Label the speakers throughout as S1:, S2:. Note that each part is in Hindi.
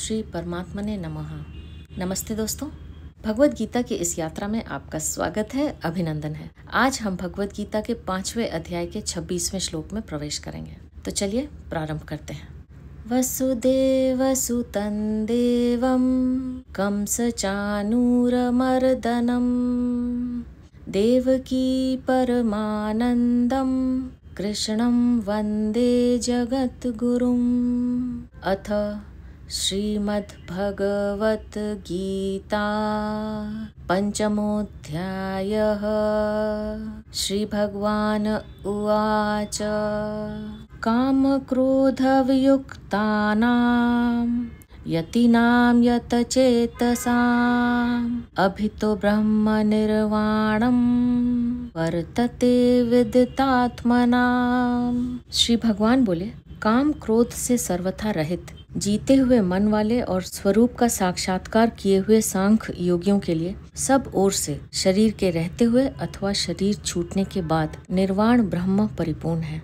S1: श्री परमात्मने नमः। नमस्ते दोस्तों, भगवत गीता की इस यात्रा में आपका स्वागत है, अभिनंदन है। आज हम भगवत गीता के 5वें अध्याय के 26वें श्लोक में प्रवेश करेंगे। तो चलिए प्रारंभ करते हैं। वसुदेवसुतं देवं कंसचानूरमर्दनं देवकी परमानन्दं कृष्णं वन्दे जगद्गुरुम्। अथ श्रीमद्भगवद्गीता पंचमोऽध्यायः। श्रीभगवान् उवाच कामक्रोधवियुक्तानां यतीनां यतचेतसाम् अभितो ब्रह्मनिर्वाणं वर्तते विदितात्मनाम्। श्री भगवान बोले, काम क्रोध से सर्वथा रहित जीते हुए मन वाले और स्वरूप का साक्षात्कार किए हुए सांख्य योगियों के लिए सब ओर से शरीर के रहते हुए अथवा शरीर छूटने के बाद निर्वाण ब्रह्म परिपूर्ण है।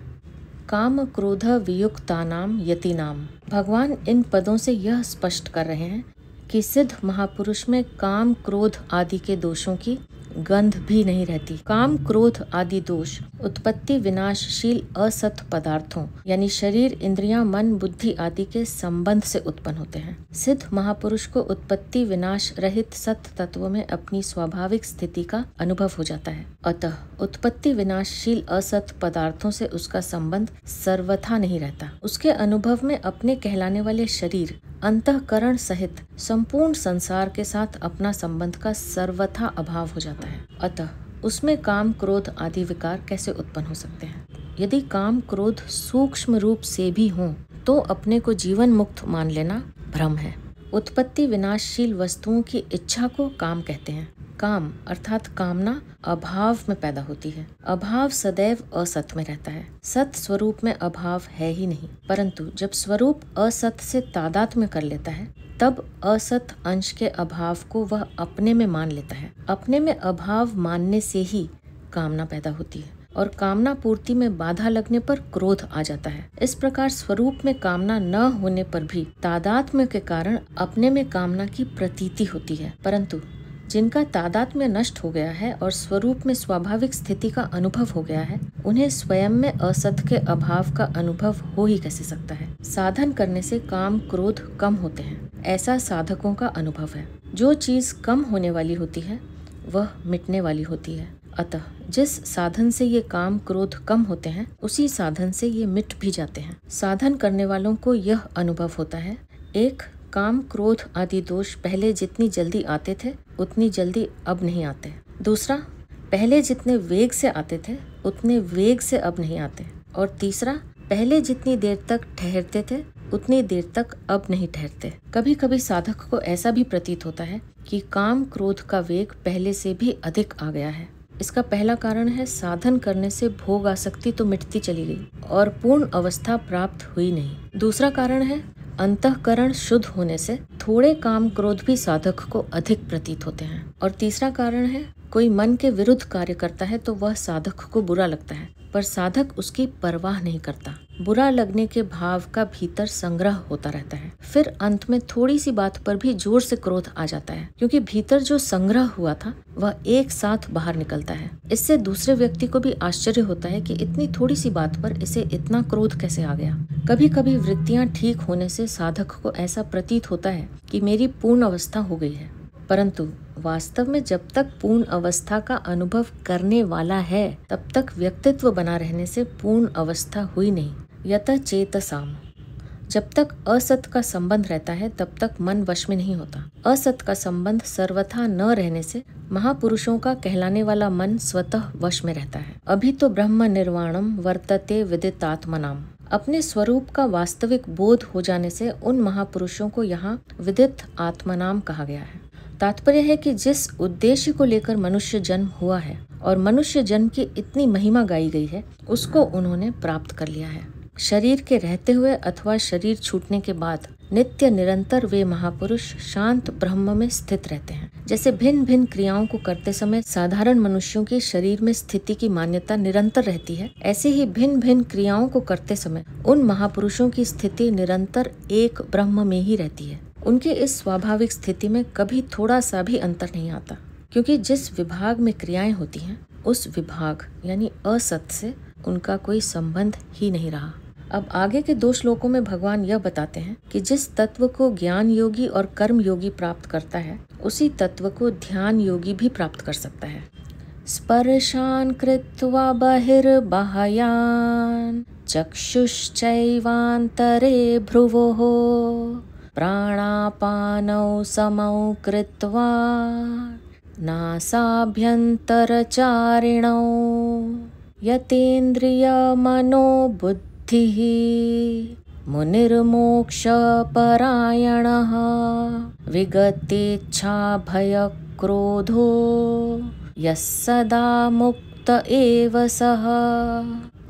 S1: काम क्रोध वियुक्तानाम यतीनाम। भगवान इन पदों से यह स्पष्ट कर रहे हैं कि सिद्ध महापुरुष में काम क्रोध आदि के दोषों की गंध भी नहीं रहती। काम क्रोध आदि दोष उत्पत्ति विनाशशील असत पदार्थों यानी शरीर, इंद्रियां, मन, बुद्धि आदि के संबंध से उत्पन्न होते हैं। सिद्ध महापुरुष को उत्पत्ति विनाश रहित सत तत्व में अपनी स्वाभाविक स्थिति का अनुभव हो जाता है। अतः उत्पत्ति विनाशशील असत पदार्थों से उसका संबंध सर्वथा नहीं रहता। उसके अनुभव में अपने कहलाने वाले शरीर, अंतःकरण सहित संपूर्ण संसार के साथ अपना संबंध का सर्वथा अभाव हो जाता है। अतः उसमें काम क्रोध आदि विकार कैसे उत्पन्न हो सकते हैं? यदि काम क्रोध सूक्ष्म रूप से भी हों तो अपने को जीवन मुक्त मान लेना भ्रम है। उत्पत्ति विनाशशील वस्तुओं की इच्छा को काम कहते हैं। काम अर्थात कामना अभाव में पैदा होती है। अभाव सदैव असत में रहता है। सत स्वरूप में अभाव है ही नहीं, परंतु जब स्वरूप असत से तादात्म्य कर लेता है तब असत अंश के अभाव को वह अपने में मान लेता है। अपने में अभाव मानने से ही कामना पैदा होती है और कामना पूर्ति में बाधा लगने पर क्रोध आ जाता है। इस प्रकार स्वरूप में कामना न होने पर भी तादात्म्य के कारण अपने में कामना की प्रतीति होती है, परंतु जिनका तादात्म्य नष्ट हो गया है और स्वरूप में स्वाभाविक स्थिति का अनुभव हो गया है, उन्हें स्वयं में असत के अभाव का अनुभव हो ही कैसे सकता है। साधन करने से काम क्रोध कम होते हैं, ऐसा साधकों का अनुभव है। जो चीज कम होने वाली होती है वह मिटने वाली होती है। अतः जिस साधन से ये काम क्रोध कम होते हैं उसी साधन से ये मिट भी जाते हैं। साधन करने वालों को यह अनुभव होता है, एक, काम क्रोध आदि दोष पहले जितनी जल्दी आते थे उतनी जल्दी अब नहीं आते। दूसरा, पहले जितने वेग से आते थे उतने वेग से अब नहीं आते। और तीसरा, पहले जितनी देर तक ठहरते थे उतनी देर तक अब नहीं ठहरते। कभी कभी साधक को ऐसा भी प्रतीत होता है कि काम क्रोध का वेग पहले से भी अधिक आ गया है। इसका पहला कारण है, साधन करने से भोग आसक्ति तो मिटती चली गई और पूर्ण अवस्था प्राप्त हुई नहीं। दूसरा कारण है, अंतःकरण शुद्ध होने से थोड़े काम क्रोध भी साधक को अधिक प्रतीत होते हैं। और तीसरा कारण है, कोई मन के विरुद्ध कार्य करता है तो वह साधक को बुरा लगता है, पर साधक उसकी परवाह नहीं करता। बुरा लगने के भाव का भीतर संग्रह होता रहता है। फिर अंत में थोड़ी सी बात पर भी जोर से क्रोध आ जाता है, क्योंकि भीतर जो संग्रह हुआ था वह एक साथ बाहर निकलता है। इससे दूसरे व्यक्ति को भी आश्चर्य होता है कि इतनी थोड़ी सी बात पर इसे इतना क्रोध कैसे आ गया। कभी कभी वृत्तियां ठीक होने से साधक को ऐसा प्रतीत होता है कि मेरी पूर्ण अवस्था हो गई है, परंतु वास्तव में जब तक पूर्ण अवस्था का अनुभव करने वाला है तब तक व्यक्तित्व बना रहने से पूर्ण अवस्था हुई नहीं। यतः चेतसाम। जब तक असत का संबंध रहता है तब तक मन वश में नहीं होता। असत का संबंध सर्वथा न रहने से महापुरुषों का कहलाने वाला मन स्वतः वश में रहता है। अभी तो ब्रह्म निर्वाणम वर्तते विदितात्मनाम। अपने स्वरूप का वास्तविक बोध हो जाने से उन महापुरुषों को यहाँ विदित आत्मनाम कहा गया है। तात्पर्य है कि जिस उद्देश्य को लेकर मनुष्य जन्म हुआ है और मनुष्य जन्म की इतनी महिमा गाई गई है, उसको उन्होंने प्राप्त कर लिया है। शरीर के रहते हुए अथवा शरीर छूटने के बाद नित्य निरंतर वे महापुरुष शांत ब्रह्म में स्थित रहते हैं। जैसे भिन्न भिन्न क्रियाओं को करते समय साधारण मनुष्यों की शरीर में स्थिति की मान्यता निरंतर रहती है, ऐसे ही भिन्न भिन्न क्रियाओं को करते समय उन महापुरुषों की स्थिति निरंतर एक ब्रह्म में ही रहती है। उनके इस स्वाभाविक स्थिति में कभी थोड़ा सा भी अंतर नहीं आता, क्योंकि जिस विभाग में क्रियाएं होती हैं उस विभाग यानी असत से उनका कोई संबंध ही नहीं रहा। अब आगे के 2 श्लोकों में भगवान यह बताते हैं कि जिस तत्व को ज्ञान योगी और कर्म योगी प्राप्त करता है उसी तत्व को ध्यान योगी भी प्राप्त कर सकता है। स्पर्शान कृत्वा बहिर्बाह्यान चक्षुश्चैवान्तरे भ्रुवोः प्राणापानौ समौ कृत्वा नासाभ्यन्तरचारिणौ यतेन्द्रियमनोबुद्धिः मुनिर्मोक्षपरायणः विगतेच्छाभयक्रोधो यः सदा मुक्त एव सः।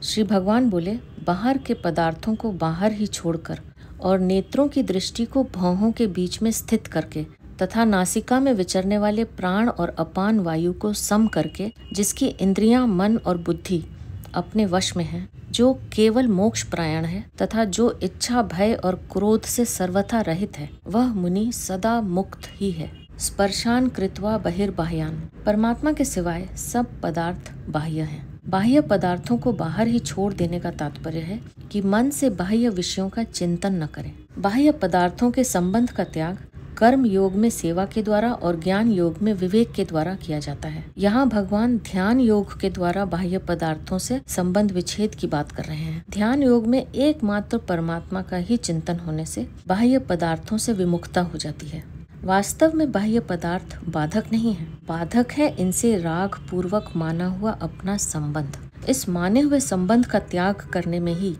S1: श्री भगवान बोले, बाहर के पदार्थों को बाहर ही छोड़कर और नेत्रों की दृष्टि को भौहों के बीच में स्थित करके तथा नासिका में विचरने वाले प्राण और अपान वायु को सम करके जिसकी इंद्रियां, मन और बुद्धि अपने वश में है, जो केवल मोक्ष प्रायण है तथा जो इच्छा, भय और क्रोध से सर्वथा रहित है, वह मुनि सदा मुक्त ही है। स्पर्शान कृत्वा बहिर्बाह्यान, परमात्मा के सिवाय सब पदार्थ बाह्य हैं। बाह्य पदार्थों को बाहर ही छोड़ देने का तात्पर्य है कि मन से बाह्य विषयों का चिंतन न करें। बाह्य पदार्थों के संबंध का त्याग कर्म योग में सेवा के द्वारा और ज्ञान योग में विवेक के द्वारा किया जाता है। यहाँ भगवान ध्यान योग के द्वारा बाह्य पदार्थों से संबंध विच्छेद की बात कर रहे हैं। ध्यान योग में एकमात्र परमात्मा का ही चिंतन होने से बाह्य पदार्थों से विमुखता हो जाती है। वास्तव में बाह्य पदार्थ बाधक नहीं है, बाधक है इनसे राग पूर्वक माना हुआ अपना संबंध। इस माने हुए संबंध का त्याग करने में ही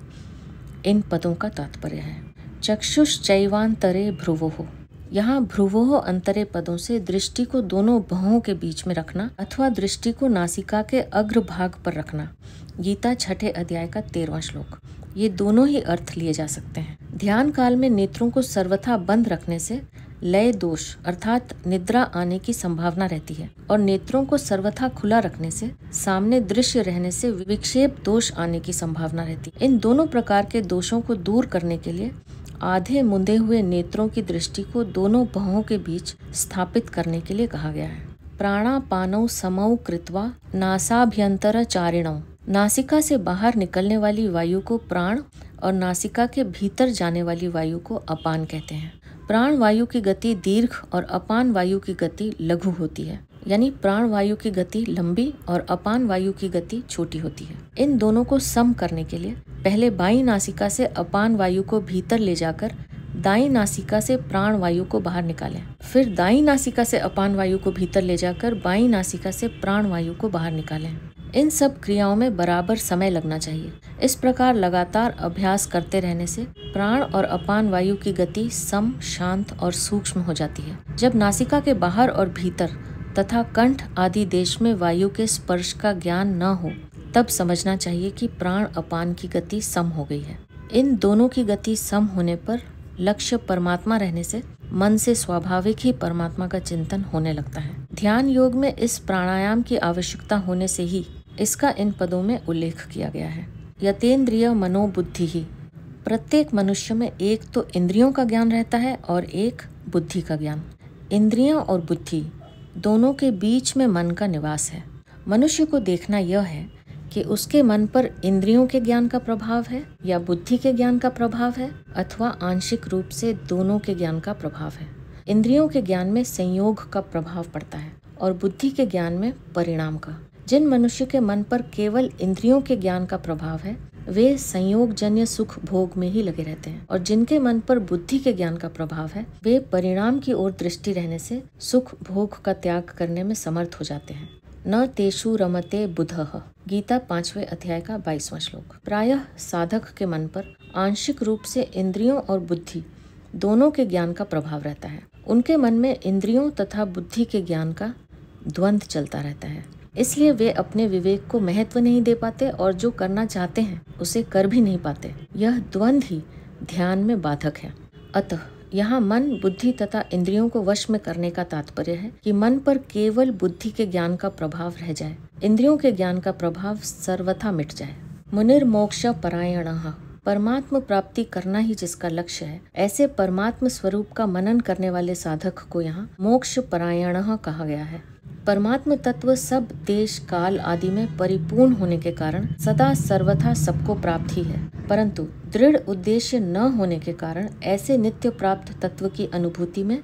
S1: इन पदों का तात्पर्य है। चक्षुश्चैवान्तरे भ्रुवोः, यहाँ भ्रुवोः अंतरे पदों से दृष्टि को दोनों भौहों के बीच में रखना अथवा दृष्टि को नासिका के अग्र भाग पर रखना। गीता 6 अध्याय का 13वां श्लोक। ये दोनों ही अर्थ लिए जा सकते हैं। ध्यान काल में नेत्रों को सर्वथा बंद रखने से लय दोष अर्थात निद्रा आने की संभावना रहती है और नेत्रों को सर्वथा खुला रखने से सामने दृश्य रहने से विक्षेप दोष आने की संभावना रहती है। इन दोनों प्रकार के दोषों को दूर करने के लिए आधे मुंदे हुए नेत्रों की दृष्टि को दोनों भौहों के बीच स्थापित करने के लिए कहा गया है। प्राणापानौ समौ कृत्वा नासाभ्यंतरचारिणौ, नासिका से बाहर निकलने वाली वायु को प्राण और नासिका के भीतर जाने वाली वायु को अपान कहते हैं। प्राण वायु की गति दीर्घ और अपान वायु की गति लघु होती है, यानी प्राण वायु की गति लंबी और अपान वायु की गति छोटी होती है। इन दोनों को सम करने के लिए पहले बाईं नासिका से अपान वायु को भीतर ले जाकर दाईं नासिका से प्राण वायु को बाहर निकालें, फिर दाईं नासिका से अपान वायु को भीतर ले जाकर बाईं नासिका से प्राण वायु को बाहर निकालें। इन सब क्रियाओं में बराबर समय लगना चाहिए। इस प्रकार लगातार अभ्यास करते रहने से प्राण और अपान वायु की गति सम, शांत और सूक्ष्म हो जाती है। जब नासिका के बाहर और भीतर तथा कंठ आदि देश में वायु के स्पर्श का ज्ञान न हो, तब समझना चाहिए कि प्राण अपान की गति सम हो गई है। इन दोनों की गति सम होने पर लक्ष्य परमात्मा रहने से मन से स्वाभाविक ही परमात्मा का चिंतन होने लगता है। ध्यान योग में इस प्राणायाम की आवश्यकता होने से ही इसका इन पदों में उल्लेख किया गया है। यतेन्द्रिय मनोबुद्धि ही, प्रत्येक मनुष्य में एक तो इंद्रियों का ज्ञान रहता है और एक बुद्धि का ज्ञान। इंद्रियां और बुद्धि दोनों के बीच में मन का निवास है। मनुष्य को देखना यह है कि उसके मन पर इंद्रियों के ज्ञान का प्रभाव है या बुद्धि के ज्ञान का प्रभाव है अथवा आंशिक रूप से दोनों के ज्ञान का प्रभाव है। इंद्रियों के ज्ञान में संयोग का प्रभाव पड़ता है और बुद्धि के ज्ञान में परिणाम का। जिन मनुष्य के मन पर केवल इंद्रियों के ज्ञान का प्रभाव है वे संयोग जन्य सुख भोग में ही लगे रहते हैं, और जिनके मन पर बुद्धि के ज्ञान का प्रभाव है वे परिणाम की ओर दृष्टि रहने से सुख भोग का त्याग करने में समर्थ हो जाते हैं। न तेषु रमते बुधः, गीता 5वें अध्याय का 22वां श्लोक। प्रायः साधक के मन पर आंशिक रूप से इंद्रियों और बुद्धि दोनों के ज्ञान का प्रभाव रहता है। उनके मन में इंद्रियों तथा बुद्धि के ज्ञान का द्वंद्व चलता रहता है, इसलिए वे अपने विवेक को महत्व नहीं दे पाते और जो करना चाहते हैं उसे कर भी नहीं पाते। यह द्वंद्व ही ध्यान में बाधक है। अतः यहाँ मन, बुद्धि तथा इंद्रियों को वश में करने का तात्पर्य है कि मन पर केवल बुद्धि के ज्ञान का प्रभाव रह जाए, इंद्रियों के ज्ञान का प्रभाव सर्वथा मिट जाए। मुनिर्मोक्ष परायणः, परमात्म प्राप्ति करना ही जिसका लक्ष्य है, ऐसे परमात्म स्वरूप का मनन करने वाले साधक को यहाँ मोक्ष परायणः कहा गया है। परमात्म तत्व सब देश काल आदि में परिपूर्ण होने के कारण सदा सर्वथा सबको प्राप्त ही है, परंतु दृढ़ उद्देश्य न होने के कारण ऐसे नित्य प्राप्त तत्व की अनुभूति में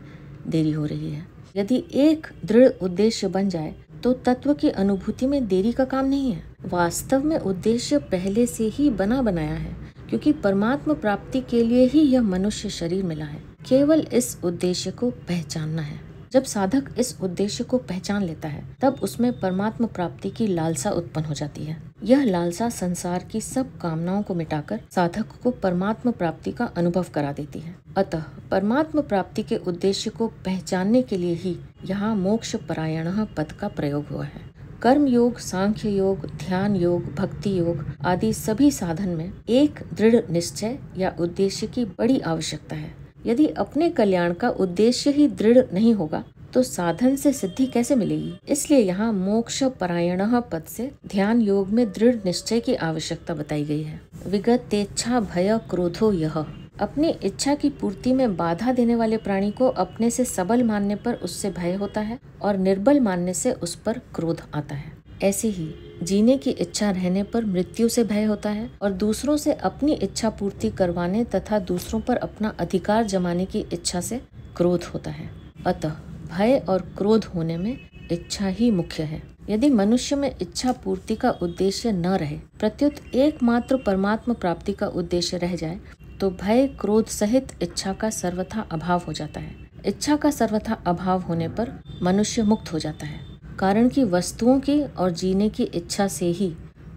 S1: देरी हो रही है। यदि एक दृढ़ उद्देश्य बन जाए तो तत्व की अनुभूति में देरी का काम नहीं है। वास्तव में उद्देश्य पहले से ही बना बनाया है, क्योंकि परमात्म प्राप्ति के लिए ही यह मनुष्य शरीर मिला है। केवल इस उद्देश्य को पहचानना है। जब साधक इस उद्देश्य को पहचान लेता है, तब उसमें परमात्म प्राप्ति की लालसा उत्पन्न हो जाती है। यह लालसा संसार की सब कामनाओं को मिटाकर साधक को परमात्म प्राप्ति का अनुभव करा देती है। अतः परमात्म प्राप्ति के उद्देश्य को पहचानने के लिए ही यहाँ मोक्ष परायणः पद का प्रयोग हुआ है। कर्म योग, सांख्य योग, ध्यान योग, भक्ति योग आदि सभी साधन में एक दृढ़ निश्चय या उद्देश्य की बड़ी आवश्यकता है। यदि अपने कल्याण का उद्देश्य ही दृढ़ नहीं होगा तो साधन से सिद्धि कैसे मिलेगी। इसलिए यहाँ मोक्ष परायणः पद से ध्यान योग में दृढ़ निश्चय की आवश्यकता बताई गई है। विगतेच्छा भय क्रोधो यह, अपनी इच्छा की पूर्ति में बाधा देने वाले प्राणी को अपने से सबल मानने पर उससे भय होता है और निर्बल मानने से उस पर क्रोध आता है। ऐसे ही जीने की इच्छा रहने पर मृत्यु से भय होता है और दूसरों से अपनी इच्छा पूर्ति करवाने तथा दूसरों पर अपना अधिकार जमाने की इच्छा से क्रोध होता है। अतः भय और क्रोध होने में इच्छा ही मुख्य है। यदि मनुष्य में इच्छा पूर्ति का उद्देश्य न रहे, प्रत्युत एकमात्र परमात्म प्राप्ति का उद्देश्य रह जाए, तो भय क्रोध सहित इच्छा का सर्वथा अभाव हो जाता है। इच्छा का सर्वथा अभाव होने पर मनुष्य मुक्त हो जाता है, कारण कि वस्तुओं की और जीने की इच्छा से ही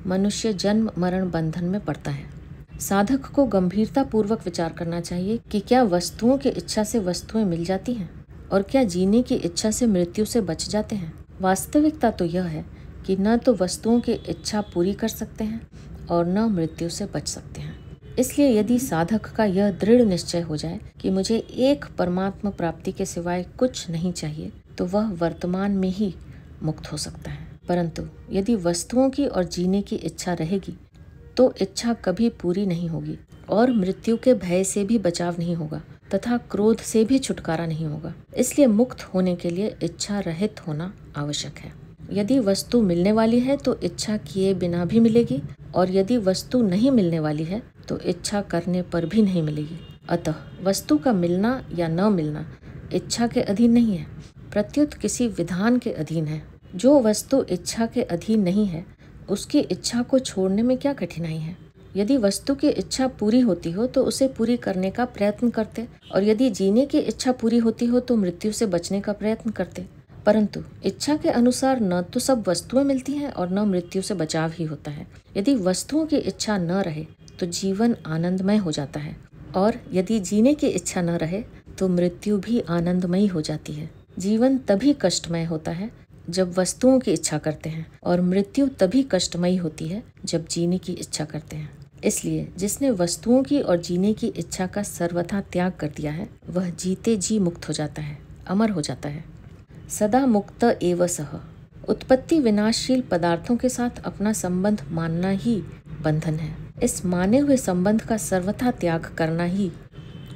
S1: मनुष्य जन्म मरण बंधन में पड़ता है। साधक को गंभीरता पूर्वक विचार करना चाहिए कि क्या वस्तुओं की इच्छा से वस्तुएं मिल जाती हैं और क्या जीने की इच्छा से मृत्यु से बच जाते हैं। वास्तविकता तो यह है कि न तो वस्तुओं की इच्छा पूरी कर सकते हैं और न मृत्यु से बच सकते हैं। इसलिए यदि साधक का यह दृढ़ निश्चय हो जाए कि मुझे एक परमात्म प्राप्ति के सिवाय कुछ नहीं चाहिए, तो वह वर्तमान में ही मुक्त हो सकता है। परंतु यदि वस्तुओं की और जीने की इच्छा रहेगी तो इच्छा कभी पूरी नहीं होगी और मृत्यु के भय से भी बचाव नहीं होगा तथा क्रोध से भी छुटकारा नहीं होगा। इसलिए मुक्त होने के लिए इच्छा रहित होना आवश्यक है। यदि वस्तु मिलने वाली है तो इच्छा किए बिना भी मिलेगी और यदि वस्तु नहीं मिलने वाली है तो इच्छा करने पर भी नहीं मिलेगी। अतः वस्तु का मिलना या न मिलना इच्छा के अधीन नहीं है, प्रत्युत किसी विधान के अधीन है। जो वस्तु इच्छा के अधीन नहीं है, उसकी इच्छा को छोड़ने में क्या कठिनाई है। यदि वस्तु की इच्छा पूरी होती हो तो उसे पूरी करने का प्रयत्न करते, और यदि जीने की इच्छा पूरी होती हो तो मृत्यु से बचने का प्रयत्न करते। परंतु इच्छा के अनुसार न तो सब वस्तुएं मिलती हैं और न मृत्यु से बचाव ही होता है। यदि वस्तुओं की इच्छा न रहे तो जीवन आनंदमय हो जाता है, और यदि जीने की इच्छा न रहे तो मृत्यु भी आनंदमयी हो जाती है। जीवन तभी कष्टमय होता है जब वस्तुओं की इच्छा करते हैं, और मृत्यु तभी कष्टमयी होती है जब जीने की इच्छा करते हैं। इसलिए जिसने वस्तुओं की और जीने की इच्छा का सर्वथा त्याग कर दिया है, वह जीते जी मुक्त हो जाता है, अमर हो जाता है। सदा मुक्त एव सह, उत्पत्ति विनाशशील पदार्थों के साथ अपना संबंध मानना ही बंधन है। इस माने हुए संबंध का सर्वथा त्याग करना ही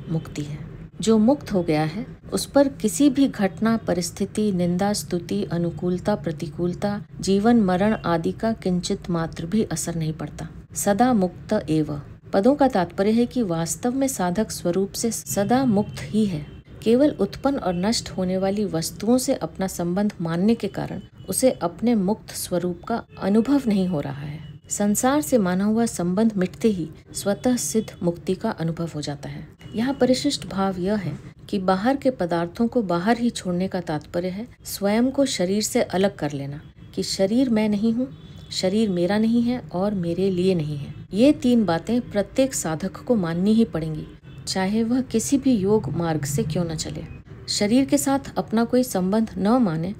S1: मुक्ति है। जो मुक्त हो गया है उस पर किसी भी घटना, परिस्थिति, निंदा, स्तुति, अनुकूलता, प्रतिकूलता, जीवन मरण आदि का किंचित मात्र भी असर नहीं पड़ता। सदा मुक्त एव पदों का तात्पर्य है कि वास्तव में साधक स्वरूप से सदा मुक्त ही है। केवल उत्पन्न और नष्ट होने वाली वस्तुओं से अपना संबंध मानने के कारण उसे अपने मुक्त स्वरूप का अनुभव नहीं हो रहा है। संसार से माना हुआ संबंध मिटते ही स्वतः सिद्ध मुक्ति का अनुभव हो जाता है। यहाँ परिशिष्ट भाव यह है कि बाहर के पदार्थों को बाहर ही छोड़ने का तात्पर्य है स्वयं को शरीर से अलग कर लेना, कि शरीर मैं नहीं हूँ, शरीर मेरा नहीं है और मेरे लिए नहीं है। ये तीन बातें प्रत्येक साधक को माननी ही पड़ेंगी, चाहे वह किसी भी योग मार्ग से क्यों न चले। शरीर के साथ अपना कोई संबंध न माने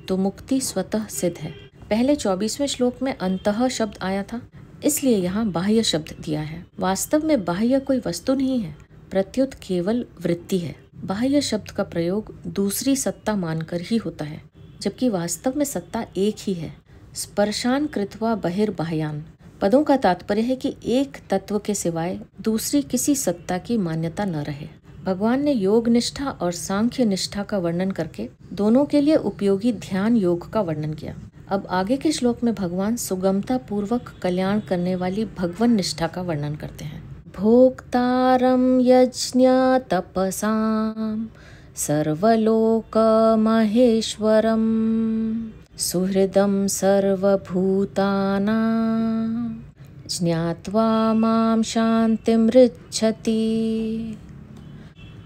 S1: तो मुक्ति स्वतः सिद्ध है। पहले 24वें श्लोक में अंतः शब्द आया था, इसलिए यहाँ बाह्य शब्द दिया है। वास्तव में बाह्य कोई वस्तु नहीं है, प्रत्युत केवल वृत्ति है। बाह्य शब्द का प्रयोग दूसरी सत्ता मानकर ही होता है, जबकि वास्तव में सत्ता एक ही है। स्पर्शान कृत्वा बहिर्बाह्यान पदों का तात्पर्य है कि एक तत्व के सिवाय दूसरी किसी सत्ता की मान्यता न रहे। भगवान ने योग निष्ठा और सांख्य निष्ठा का वर्णन करके दोनों के लिए उपयोगी ध्यान योग का वर्णन किया। अब आगे के श्लोक में भगवान सुगमता पूर्वक कल्याण करने वाली भगवन निष्ठा का वर्णन करते हैं। भोक्तारं यज्ञ तपसां सर्वलोक महेश्वरं सुहृदं सर्वभूतानां ज्ञात्वा मां शांतिमृच्छति।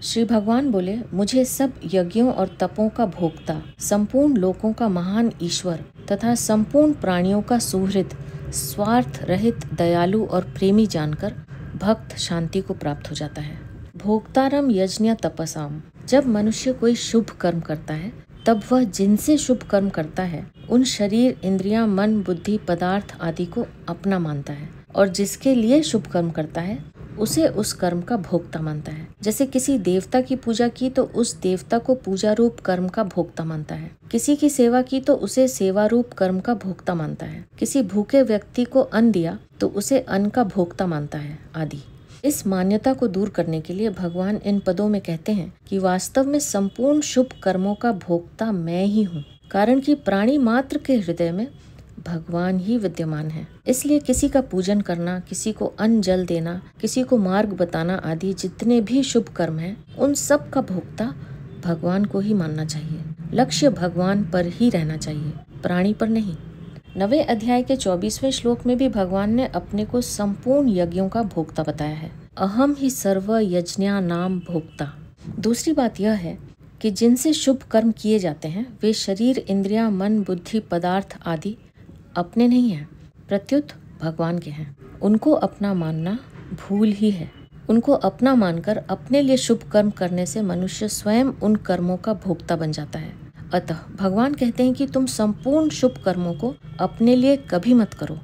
S1: श्री भगवान बोले, मुझे सब यज्ञों और तपों का भोक्ता, संपूर्ण लोकों का महान ईश्वर तथा संपूर्ण प्राणियों का सुहृद, स्वार्थ रहित, दयालु और प्रेमी जानकर भक्त शांति को प्राप्त हो जाता है। भोक्तारम यज्ञ तपसाम, जब मनुष्य कोई शुभ कर्म करता है तब वह जिनसे शुभ कर्म करता है उन शरीर, इंद्रियां, मन, बुद्धि, पदार्थ आदि को अपना मानता है, और जिसके लिए शुभ कर्म करता है उसे उस कर्म का भोक्ता मानता है। जैसे किसी देवता की पूजा की तो उस देवता को पूजा रूप कर्म का भोक्ता मानता है, किसी की सेवा की तो उसे सेवा रूप कर्म का भोक्ता मानता है, किसी भूखे व्यक्ति को अन्न दिया तो उसे अन्न का भोक्ता मानता है आदि। इस मान्यता को दूर करने के लिए भगवान इन पदों में कहते हैं कि वास्तव में संपूर्ण शुभ कर्मों का भोक्ता मैं ही हूँ, कारण कि प्राणी मात्र के हृदय में भगवान ही विद्यमान है। इसलिए किसी का पूजन करना, किसी को अन्न जल देना, किसी को मार्ग बताना आदि जितने भी शुभ कर्म हैं, उन सब का भोक्ता भगवान को ही मानना चाहिए। लक्ष्य भगवान पर ही रहना चाहिए, प्राणी पर नहीं। 9वें अध्याय के 24वें श्लोक में भी भगवान ने अपने को संपूर्ण यज्ञों का भोक्ता बताया है। अहम ही सर्व यज्ञा नाम भोक्ता। दूसरी बात यह है कि जिनसे शुभ कर्म किए जाते हैं वे शरीर, इंद्रियां, मन, बुद्धि, पदार्थ आदि अपने नहीं हैं, प्रत्युत भगवान के हैं। उनको अपना मानना भूल ही है। उनको अपना मानकर अपने लिए शुभ कर्म करने से मनुष्य स्वयं उन कर्मों का भोक्ता बन जाता है। अतः भगवान कहते हैं कि तुम संपूर्ण शुभ कर्मों को अपने लिए कभी मत करो,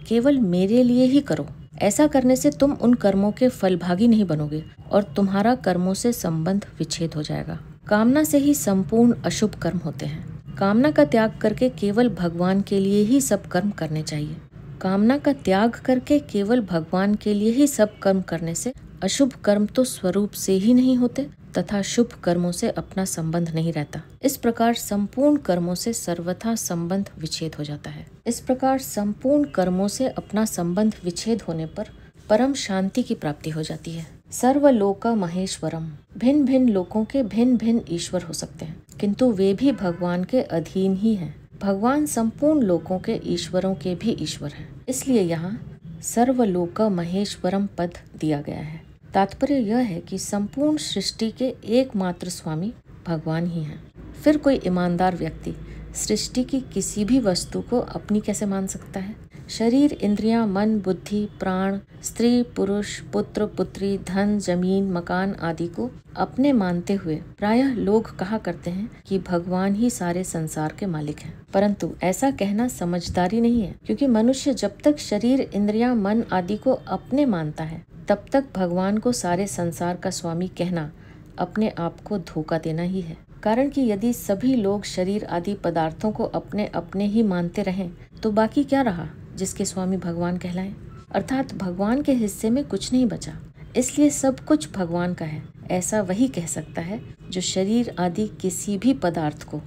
S1: केवल मेरे लिए ही करो। ऐसा करने से तुम उन कर्मों के फलभागी नहीं बनोगे और तुम्हारा कर्मों से संबंध विच्छेद हो जाएगा। कामना से ही संपूर्ण अशुभ कर्म होते हैं। कामना का त्याग करके केवल भगवान के लिए ही सब कर्म करने चाहिए। कामना का त्याग करके केवल भगवान के लिए ही सब कर्म करने से अशुभ कर्म तो स्वरूप से ही नहीं होते तथा शुभ कर्मों से अपना संबंध नहीं रहता। इस प्रकार संपूर्ण कर्मों से सर्वथा संबंध विच्छेद हो जाता है। इस प्रकार संपूर्ण कर्मों से अपना संबंध विच्छेद होने पर परम शांति की प्राप्ति हो जाती है। सर्वलोक महेश्वरम, भिन्न भिन्न लोकों के भिन्न भिन्न ईश्वर हो सकते हैं, किंतु वे भी भगवान के अधीन ही हैं। भगवान संपूर्ण लोकों के ईश्वरों के भी ईश्वर हैं। इसलिए यहाँ सर्वलोक महेश्वरम पद दिया गया है। तात्पर्य यह है कि संपूर्ण सृष्टि के एकमात्र स्वामी भगवान ही हैं। फिर कोई ईमानदार व्यक्ति सृष्टि की किसी भी वस्तु को अपनी कैसे मान सकता है? शरीर, इंद्रियां, मन, बुद्धि, प्राण, स्त्री, पुरुष, पुत्र, पुत्री, धन, जमीन, मकान आदि को अपने मानते हुए प्रायः लोग कहा करते हैं कि भगवान ही सारे संसार के मालिक हैं। परंतु ऐसा कहना समझदारी नहीं है, क्योंकि मनुष्य जब तक शरीर, इंद्रियां, मन आदि को अपने मानता है तब तक भगवान को सारे संसार का स्वामी कहना अपने आप को धोखा देना ही है। कारण कि यदि सभी लोग शरीर आदि पदार्थों को अपने अपने ही मानते रहें तो बाकी क्या रहा जिसके स्वामी भगवान कहलाएं? अर्थात भगवान के हिस्से में कुछ नहीं बचा। इसलिए सब कुछ भगवान का है, ऐसा वही कह सकता है जो शरीर आदि किसी भी पदार्थ को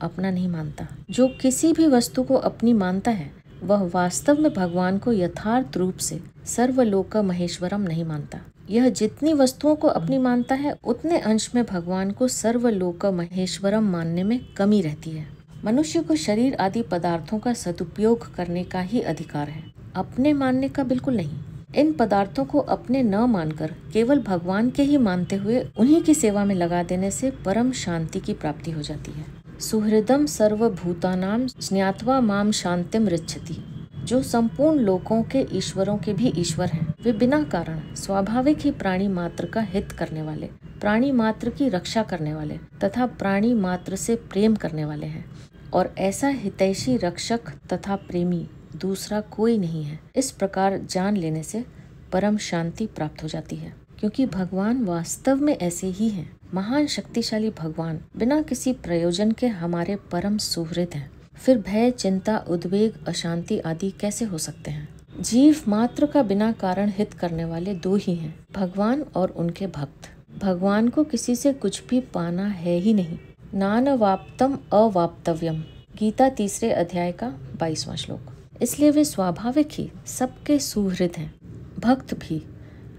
S1: अपना नहीं मानता। जो किसी भी वस्तु को अपनी मानता है वह वास्तव में भगवान को यथार्थ रूप से सर्वलोक महेश्वरम नहीं मानता। यह जितनी वस्तुओं को अपनी मानता है उतने अंश में भगवान को सर्वलोक महेश्वरम मानने में कमी रहती है। मनुष्य को शरीर आदि पदार्थों का सदुपयोग करने का ही अधिकार है, अपने मानने का बिल्कुल नहीं। इन पदार्थों को अपने न मानकर केवल भगवान के ही मानते हुए उन्हीं की सेवा में लगा देने से परम शांति की प्राप्ति हो जाती है। सुहृदम सर्वभूतानाम ज्ञात्वा माम शांतिम ऋच्छति। जो संपूर्ण लोकों के ईश्वरों के भी ईश्वर हैं, वे बिना कारण स्वाभाविक ही प्राणी मात्र का हित करने वाले, प्राणी मात्र की रक्षा करने वाले तथा प्राणी मात्र से प्रेम करने वाले हैं। और ऐसा हितैषी रक्षक तथा प्रेमी दूसरा कोई नहीं है। इस प्रकार जान लेने से परम शांति प्राप्त हो जाती है, क्योंकि भगवान वास्तव में ऐसे ही हैं। महान शक्तिशाली भगवान बिना किसी प्रयोजन के हमारे परम सुहृद हैं। फिर भय, चिंता, उद्वेग, अशांति आदि कैसे हो सकते हैं? जीव मात्र का बिना कारण हित करने वाले दो ही हैं, भगवान और उनके भक्त। भगवान को किसी से कुछ भी पाना है ही नहीं। नानवाप्तम अवाप्तव्यम, गीता 3 अध्याय का 22वां श्लोक। इसलिए वे स्वाभाविक ही सबके सुहृद हैं। भक्त भी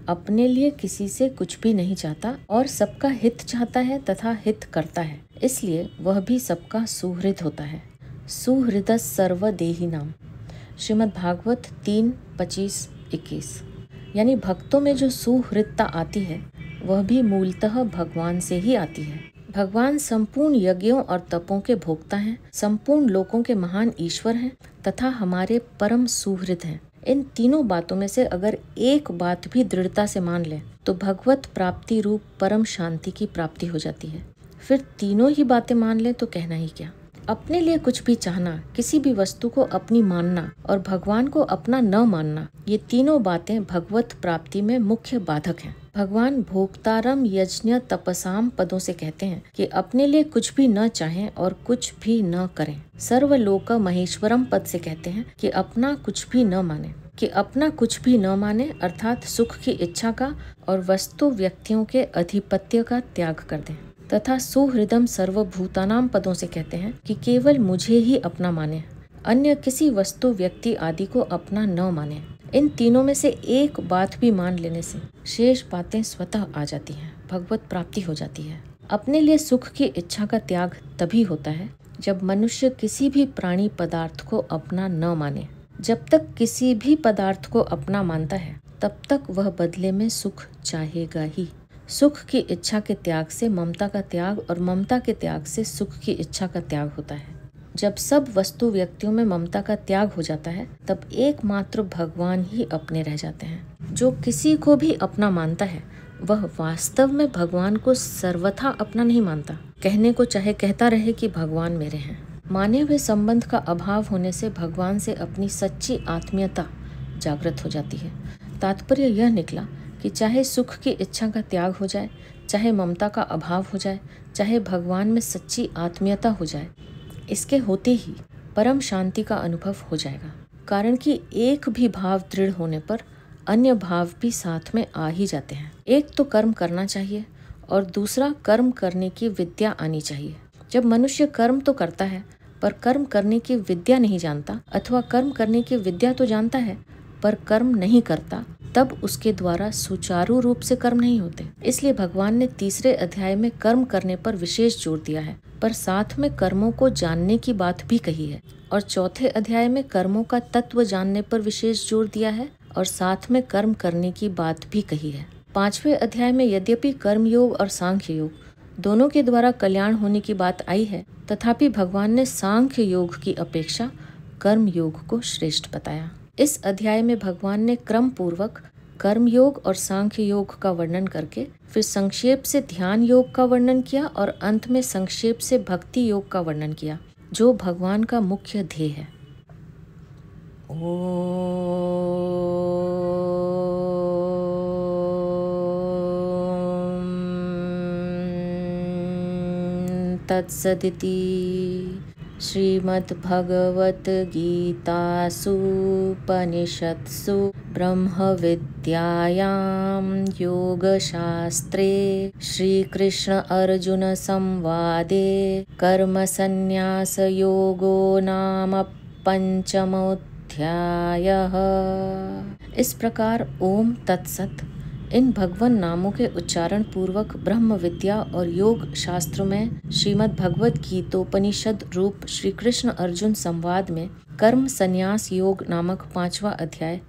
S1: अपने लिए किसी से कुछ भी नहीं चाहता और सबका हित चाहता है तथा हित करता है, इसलिए वह भी सबका सुहृद होता है। सुहृदस सर्वदेहिनाम, श्रीमद् भागवत 3:25-21। यानी भक्तों में जो सुहृदता आती है वह भी मूलतः भगवान से ही आती है। भगवान संपूर्ण यज्ञों और तपों के भोक्ता हैं, संपूर्ण लोकों के महान ईश्वर हैं तथा हमारे परम सुहृद हैं। इन तीनों बातों में से अगर एक बात भी दृढ़ता से मान लें तो भगवत प्राप्ति रूप परम शांति की प्राप्ति हो जाती है। फिर तीनों ही बातें मान लें तो कहना ही क्या। अपने लिए कुछ भी चाहना, किसी भी वस्तु को अपनी मानना और भगवान को अपना न मानना, ये तीनों बातें भगवत प्राप्ति में मुख्य बाधक हैं। भगवान भोक्तारम यज्ञ तपसाम पदों से कहते हैं कि अपने लिए कुछ भी न चाहें और कुछ भी न करें। सर्वलोक महेश्वरम पद से कहते हैं कि अपना कुछ भी न माने, अर्थात सुख की इच्छा का और वस्तु व्यक्तियों के अधिपत्य का त्याग कर दें। तथा सुहृदम सर्वभूतानाम पदों से कहते हैं कि केवल मुझे ही अपना माने, अन्य किसी वस्तु व्यक्ति आदि को अपना न माने। इन तीनों में से एक बात भी मान लेने से शेष बातें स्वतः आ जाती हैं, भगवत प्राप्ति हो जाती है। अपने लिए सुख की इच्छा का त्याग तभी होता है जब मनुष्य किसी भी प्राणी पदार्थ को अपना न माने। जब तक किसी भी पदार्थ को अपना मानता है तब तक वह बदले में सुख चाहेगा ही। सुख की इच्छा के त्याग से ममता का त्याग और ममता के त्याग से सुख की इच्छा का त्याग होता है। जब सब वस्तु व्यक्तियों में ममता का त्याग हो जाता है तब एकमात्र भगवान ही अपने रह जाते हैं। जो किसी को भी अपना मानता है वह वास्तव में भगवान को सर्वथा अपना नहीं मानता। कहने को चाहे कहता रहे कि भगवान मेरे हैं। माने हुए संबंध का अभाव होने से भगवान से अपनी सच्ची आत्मीयता जागृत हो जाती है। तात्पर्य यह निकला कि चाहे सुख की इच्छा का त्याग हो जाए, चाहे ममता का अभाव हो जाए, चाहे भगवान में सच्ची आत्मीयता हो जाए, इसके होते ही परम शांति का अनुभव हो जाएगा। कारण कि एक भी भाव दृढ़ होने पर अन्य भाव भी साथ में आ ही जाते हैं। एक तो कर्म करना चाहिए और दूसरा कर्म करने की विद्या आनी चाहिए। जब मनुष्य कर्म तो करता है पर कर्म करने की विद्या नहीं जानता, अथवा कर्म करने की विद्या तो जानता है पर कर्म नहीं करता, तब उसके द्वारा सुचारू रूप से कर्म नहीं होते। इसलिए भगवान ने 3 अध्याय में कर्म करने पर विशेष जोर दिया है, पर साथ में कर्मों को जानने की बात भी कही है। और 4 अध्याय में कर्मों का तत्व जानने पर विशेष जोर दिया है और साथ में कर्म करने की बात भी कही है। 5वें अध्याय में यद्यपि कर्म योग और सांख्य योग दोनों के द्वारा कल्याण होने की बात आई है, तथापि भगवान ने सांख्य योग की अपेक्षा कर्म योग को श्रेष्ठ बताया। इस अध्याय में भगवान ने क्रम पूर्वक कर्म योग और सांख्य योग का वर्णन करके फिर संक्षेप से ध्यान योग का वर्णन किया और अंत में संक्षेप से भक्ति योग का वर्णन किया, जो भगवान का मुख्य ध्येय है। ओम तत्सदिति श्रीमद्भगवद्गीतासूपनिषत्सु ब्रह्मविद्यायां योगशास्त्रे श्रीकृष्ण अर्जुन संवादे कर्मसन्न्यासयोगो नाम 5मोऽध्यायः। इस प्रकार ओम तत्सत इन भगवान नामों के उच्चारण पूर्वक ब्रह्म विद्या और योग शास्त्र में श्रीमद् भगवद गीतोपनिषद रूप श्री कृष्ण अर्जुन संवाद में कर्म संन्यास योग नामक 5वां अध्याय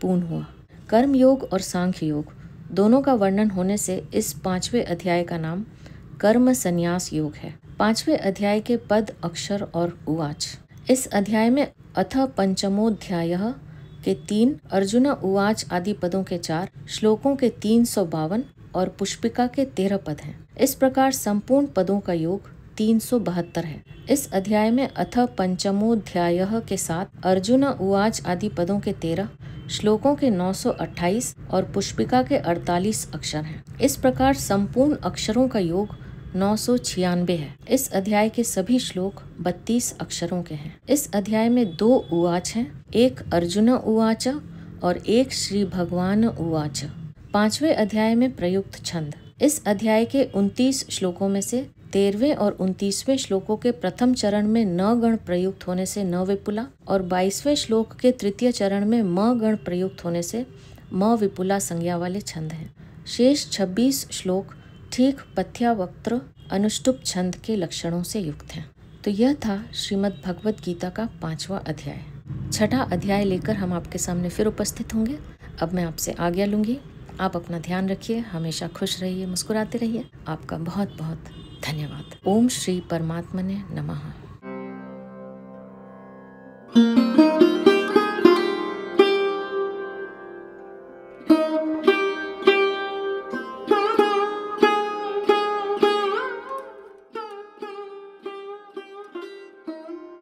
S1: पूर्ण हुआ। कर्म योग और सांख्य योग दोनों का वर्णन होने से इस 5वें अध्याय का नाम कर्म संन्यास योग है। 5वें अध्याय के पद, अक्षर और उवाच। इस अध्याय में अथ पंचमोऽध्यायः के 3, अर्जुन उवाच आदि पदों के 4, श्लोकों के 352 और पुष्पिका के 13 पद हैं। इस प्रकार संपूर्ण पदों का योग 372 है। इस अध्याय में अथ पंचमोऽध्यायः के 7, अर्जुन उवाच आदि पदों के 13, श्लोकों के 928 और पुष्पिका के 48 अक्षर हैं। इस प्रकार संपूर्ण अक्षरों का योग 996 है। इस अध्याय के सभी श्लोक 32 अक्षरों के हैं। इस अध्याय में 2 उवाच हैं, एक अर्जुन उवाच और एक श्री भगवान उवाच। 5वें अध्याय में प्रयुक्त छंद। इस अध्याय के 29 श्लोकों में से 13वें और 29वें श्लोकों के प्रथम चरण में न गण प्रयुक्त होने से न विपुला और 22वें श्लोक के तृतीय चरण में म गण प्रयुक्त होने से म विपुला संज्ञा वाले छंद हैं। शेष 26 श्लोक ठीक पथ्यावक्त्र अनुष्टुप छंद के लक्षणों से युक्त हैं। तो यह था श्रीमद् भगवद गीता का 5वां अध्याय। छठा अध्याय लेकर हम आपके सामने फिर उपस्थित होंगे। अब मैं आपसे आज्ञा लूंगी। आप अपना ध्यान रखिए, हमेशा खुश रहिए, मुस्कुराते रहिए। आपका बहुत बहुत धन्यवाद। ओम श्री परमात्मने नमः।